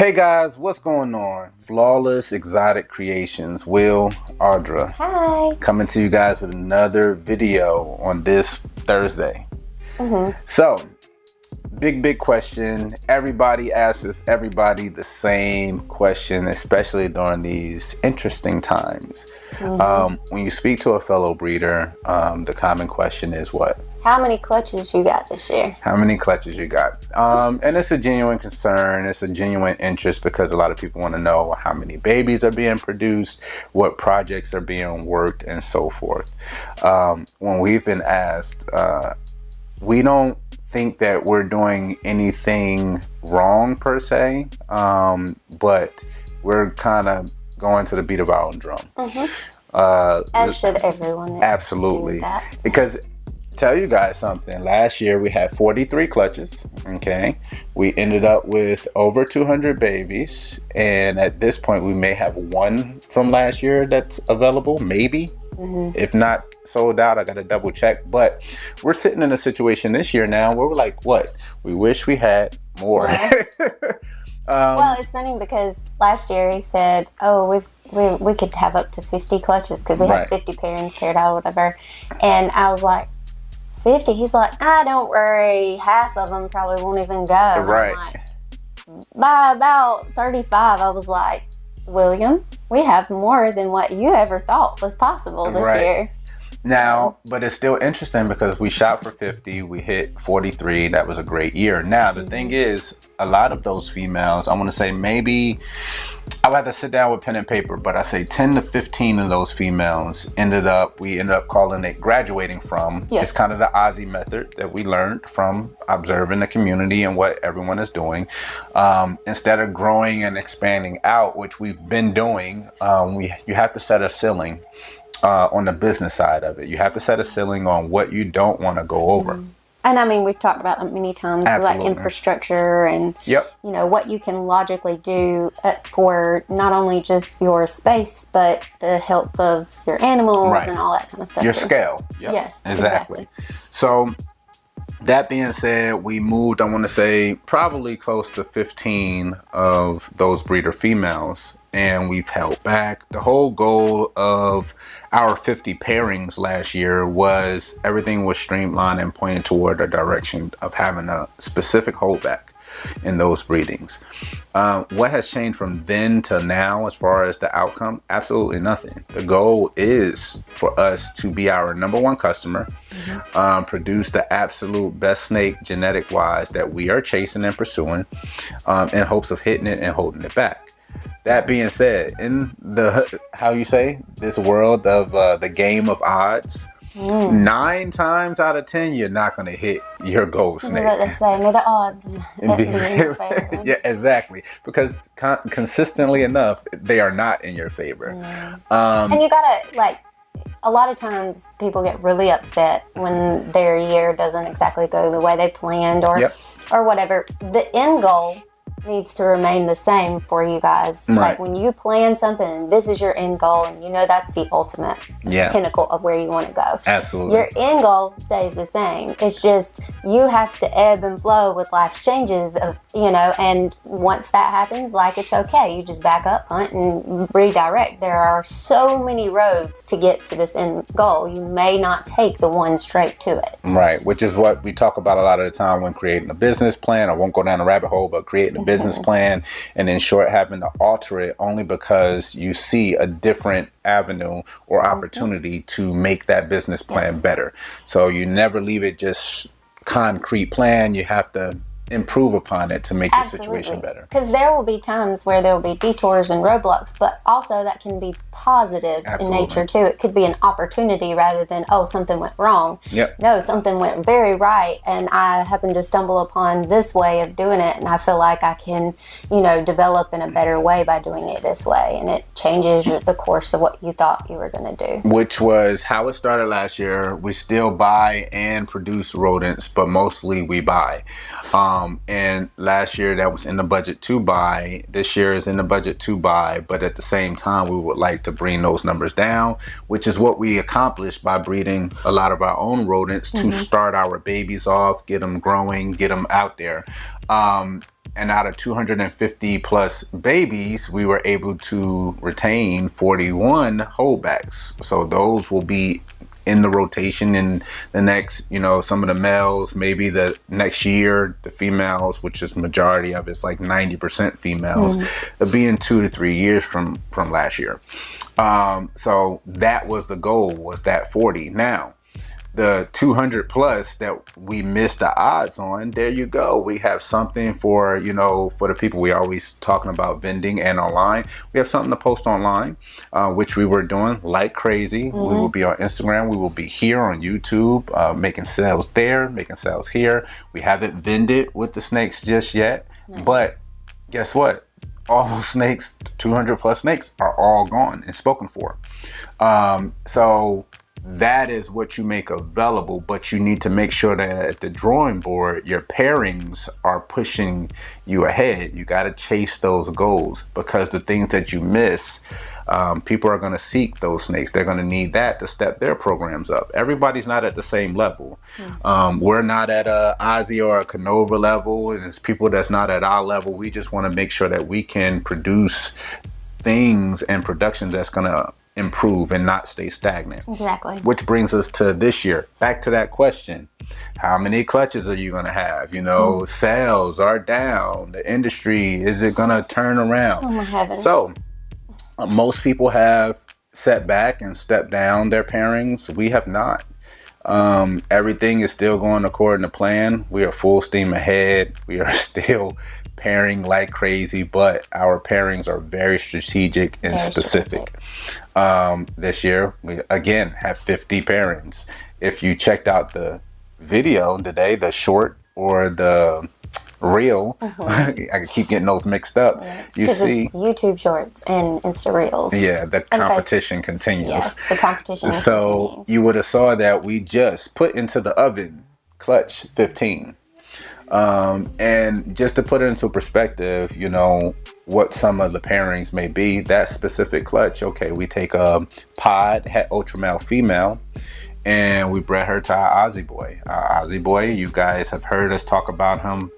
Hey guys, what's going on? Flawless Exotic Creations, Will, Audra, Hi. coming to you guys with another video on this Thursday. So, big question. Everybody asks everybody the same question, especially during these interesting times. When you speak to a fellow breeder, the common question is what? How many clutches you got this year? How many clutches you got? And it's a genuine concern. It's a genuine interest because a lot of people want to know how many babies are being produced, what projects are being worked, and so forth. When we've been asked, we don't think that we're doing anything wrong per se, but we're kind of going to the beat of our own drum. As should everyone. Absolutely. Do that. Because tell you guys something, last year we had 43 clutches. Okay, we ended up with over 200 babies, and at this point we may have one from last year that's available, maybe. If not sold out, I gotta double check. But we're sitting in a situation this year now where we're like, what, we wish we had more. Well, it's funny because last year he said, oh, we could have up to 50 clutches because we had 50 pairings paired out, whatever. And I was like, 50? He's like, don't worry, half of them probably won't even go. Right. I'm like, by about 35, I was like, William, we have more than what you ever thought was possible this year. Now, but it's still interesting because we shot for 50, we hit 43. That was a great year. Now, the thing is, a lot of those females, I want to say maybe, I would have to sit down with pen and paper, but I say 10 to 15 of those females we ended up calling it graduating from. Yes. It's kind of the Aussie method that we learned from observing the community and what everyone is doing. Instead of growing and expanding out, which we've been doing, you have to set a ceiling. On the business side of it, you have to set a ceiling on what you don't want to go over. And I mean, we've talked about that many times, like infrastructure and, you know, what you can logically do for not only just your space, but the health of your animals and all that kind of stuff. Your scale. Yep. Yes, exactly. So that being said, we moved, I want to say, probably close to 15 of those breeder females, and we've held back. The whole goal of our 50 pairings last year was everything was streamlined and pointed toward a direction of having a specific holdback in those breedings. What has changed from then to now as far as the outcome? Absolutely nothing. The goal is for us to be our number one customer, produce the absolute best snake genetic wise that we are chasing and pursuing, in hopes of hitting it and holding it back. That being said, in the, how you say, this world of the game of odds, 9 times out of 10, you're not going to hit your gold snake. Like they say, may the odds be in your favor. Yeah, exactly. Because consistently enough, they are not in your favor. And you gotta, like, a lot of times people get really upset when their year doesn't exactly go the way they planned or whatever. The end goal needs to remain the same for you guys. Like when you plan something, this is your end goal, and you know that's the ultimate pinnacle of where you want to go. Absolutely. Your end goal stays the same. It's just you have to ebb and flow with life's changes, you know, and once that happens, like, it's okay. You just back up, hunt, and redirect. There are so many roads to get to this end goal. You may not take the one straight to it. Right, which is what we talk about a lot of the time when creating a business plan. I won't go down a rabbit hole, but creating a business plan, and in short, having to alter it only because you see a different avenue or opportunity to make that business plan better. So you never leave it just concrete plan. You have to improve upon it to make the situation better. Because there will be times where there will be detours and roadblocks, but also that can be positive in nature too. It could be an opportunity rather than, oh, something went wrong. No, something went very right, and I happened to stumble upon this way of doing it, and I feel like I can, you know, develop in a better way by doing it this way, and it changes the course of what you thought you were going to do. Which was how it started last year. We still buy and produce rodents, but mostly we buy. And last year that was in the budget to buy. This year is in the budget to buy, but at the same time we would like to bring those numbers down, which is what we accomplished by breeding a lot of our own rodents to start our babies off, get them growing, get them out there. And out of 250 plus babies, we were able to retain 41 holdbacks. So those will be in the rotation in the next, some of the males, maybe the next year, the females, which is majority of it's like 90% females, it'll be in 2 to 3 years from last year. So that was the goal, was that 40. Now, the 200 plus that we missed the odds on, there you go. We have something for, for the people we always talking about vending and online. We have something to post online, which we were doing like crazy. We will be on Instagram. We will be here on YouTube, making sales there, making sales here. We haven't vended with the snakes just yet, but guess what? All those snakes, 200 plus snakes, are all gone and spoken for. So that is what you make available, but you need to make sure that at the drawing board, your pairings are pushing you ahead. You got to chase those goals, because the things that you miss, people are going to seek those snakes. They're going to need that to step their programs up. Everybody's not at the same level. We're not at a Ozzy or a Canova level, and it's people that's not at our level. We just want to make sure that we can produce things and production that's going to improve and not stay stagnant. Exactly. Which brings us to this year. Back to that question. How many clutches are you going to have? Sales are down. The industry, is it going to turn around? Oh my heavens. So most people have set back and stepped down their pairings. We have not. Everything is still going according to plan. We are full steam ahead. We are still pairing like crazy, but our pairings are very strategic and specific. This year, we again have 50 pairings. If you checked out the video today, the short or the reel, I keep getting those mixed up. Yes, you see YouTube Shorts and Insta Reels. Yeah, the competition continues. Yes, the competition so continues. You would have saw that we just put into the oven clutch 15. And just to put it into perspective, what some of the pairings may be, that specific clutch, okay, we take a pod, het ultra male female, and we bred her to our Ozzy boy. Our Ozzy boy, you guys have heard us talk about him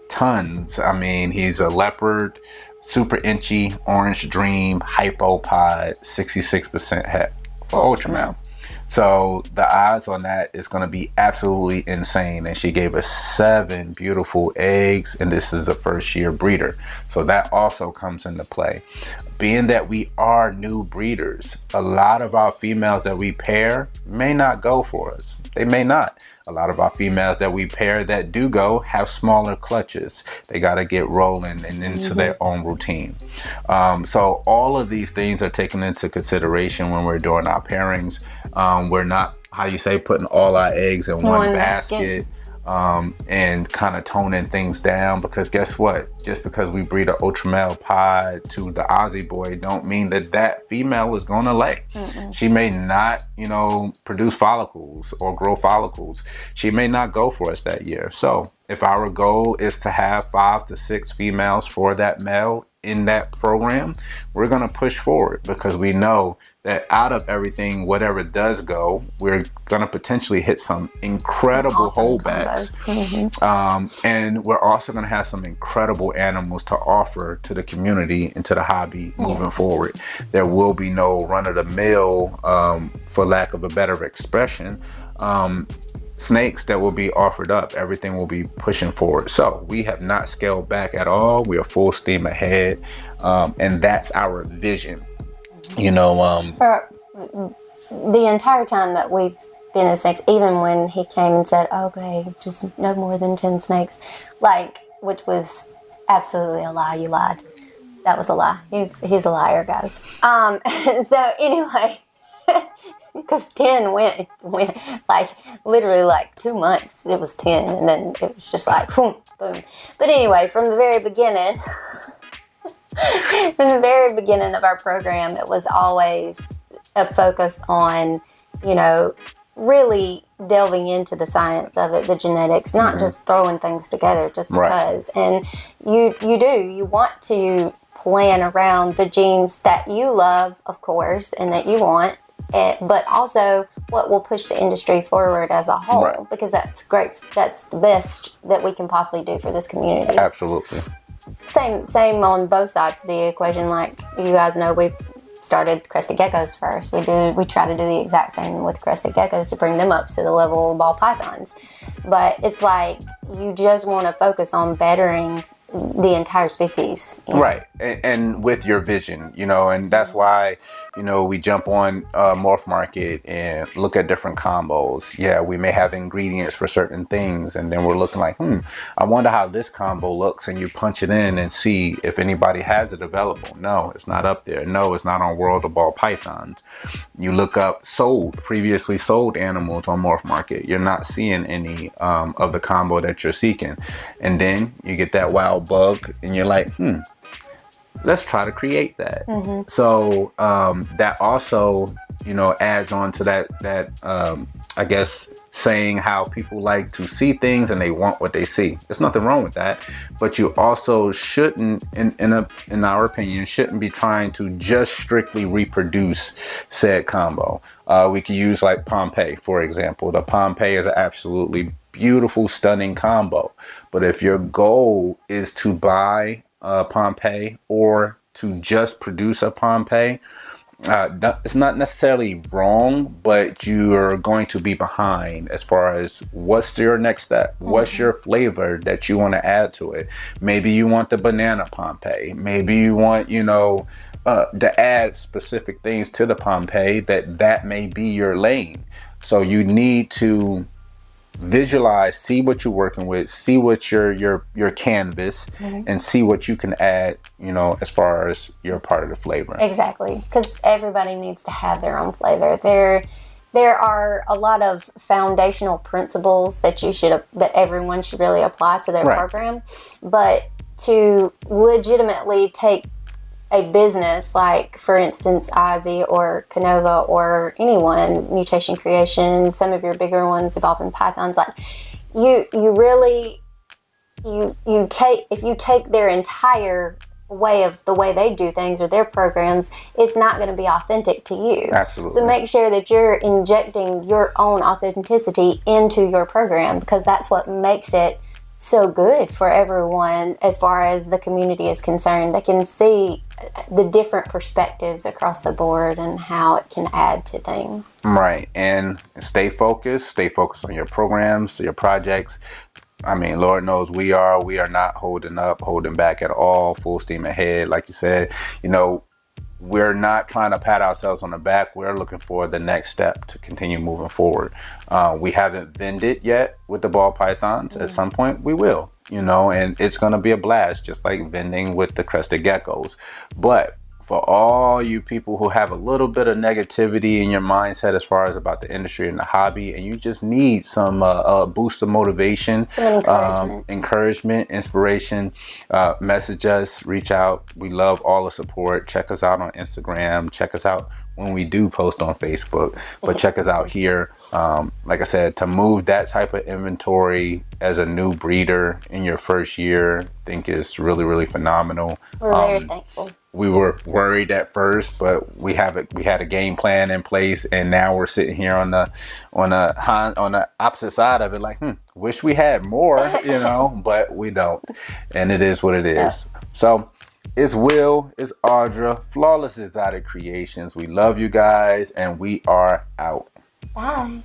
tons. I mean, he's a leopard, super inchy, orange dream, hypo pod, 66% het for ultra male. So the odds on that is going to be absolutely insane. And she gave us 7 beautiful eggs, and this is a first year breeder. So that also comes into play. Being that we are new breeders, a lot of our females that we pair may not go for us. They may not. A lot of our females that we pair that do go have smaller clutches. They got to get rolling and into their own routine. So all of these things are taken into consideration when we're doing our pairings. We're not, putting all our eggs in one basket. And kind of toning things down, because guess what? Just because we breed an ultra male pod to the Ozzy boy don't mean that female is going to lay. She may not, produce follicles or grow follicles. She may not go for us that year. So if our goal is to have 5 to 6 females for that male in that program, we're going to push forward, because we know that out of everything, whatever does go, we're going to potentially hit some incredible holdbacks. And we're also going to have some incredible animals to offer to the community and to the hobby moving forward. There will be no run-of-the-mill, for lack of a better expression, snakes that will be offered up. Everything will be pushing forward. So we have not scaled back at all. We are full steam ahead. And that's our vision. For the entire time that we've been in snakes, even when he came and said, okay, just no more than 10 snakes, which was absolutely a lie. You lied. That was a lie. He's a liar, guys. So anyway, because 10 went literally 2 months. It was 10, and then it was just boom, boom. But anyway, from the very beginning, of our program, it was always a focus on, really delving into the science of it, the genetics, not just throwing things together just because. Right. And you want to plan around the genes that you love, of course, and that you want, but also what will push the industry forward as a whole, because that's great. That's the best that we can possibly do for this community. Absolutely. Same on both sides of the equation. Like you guys know, we started crested geckos first. We try to do the exact same with crested geckos to bring them up to the level of ball pythons. But it's like you just want to focus on bettering the entire species, right? And with your vision, and that's why we jump on Morph Market and look at different combos. Yeah, we may have ingredients for certain things, and then we're looking like, I wonder how this combo looks, and you punch it in and see if anybody has it available. No, it's not up there. No, it's not on World of Ball Pythons. You look up previously sold animals on Morph Market. You're not seeing any of the combo that you're seeking, and then you get that wild bug and you're like, let's try to create that. So that also adds on to that I guess saying how people like to see things and they want what they see. There's nothing wrong with that, but you also shouldn't, in our opinion, shouldn't be trying to just strictly reproduce said combo. We could use like Pompeii, for example. The Pompeii is an absolutely beautiful, stunning combo. But if your goal is to buy a Pompeii or to just produce a Pompeii, it's not necessarily wrong, but you're going to be behind as far as what's your next step. What's your flavor that you want to add to it? Maybe you want the banana Pompeii. Maybe you want, to add specific things to the Pompeii that may be your lane. So you need to visualize, see what you're working with, see what your canvas, and see what you can add, as far as your part of the flavor. Exactly, because everybody needs to have their own flavor. There are a lot of foundational principles that everyone should really apply to their program, but to legitimately take a business like, for instance, Ozzy or Canova or anyone, Mutation Creation, some of your bigger ones, Evolving Pythons, like you really if you take their entire way of the way they do things or their programs, it's not going to be authentic to you. Absolutely. So make sure that you're injecting your own authenticity into your program, because that's what makes it so good for everyone as far as the community is concerned. They can see the different perspectives across the board and how it can add to things. Right. And stay focused on your programs, your projects. I mean, Lord knows we are not holding back at all, full steam ahead. Like you said, we're not trying to pat ourselves on the back. We're looking for the next step to continue moving forward. We haven't vended yet with the ball pythons. At some point we will, and it's going to be a blast, just like vending with the crested geckos. But for all you people who have a little bit of negativity in your mindset as far as about the industry and the hobby, and you just need some boost of motivation, some encouragement, inspiration, message us, reach out. We love all the support. Check us out on Instagram. Check us out when we do post on Facebook, but check us out here. Like I said, to move that type of inventory as a new breeder in your first year, I think is really, really phenomenal. We're very thankful. We were worried at first, but we had a game plan in place, and now we're sitting here on the opposite side of it, like, wish we had more, but we don't, and it is what it is. Yeah. So it's Will, it's Audra, Flawless Exotic Creations. We love you guys, and we are out. Bye.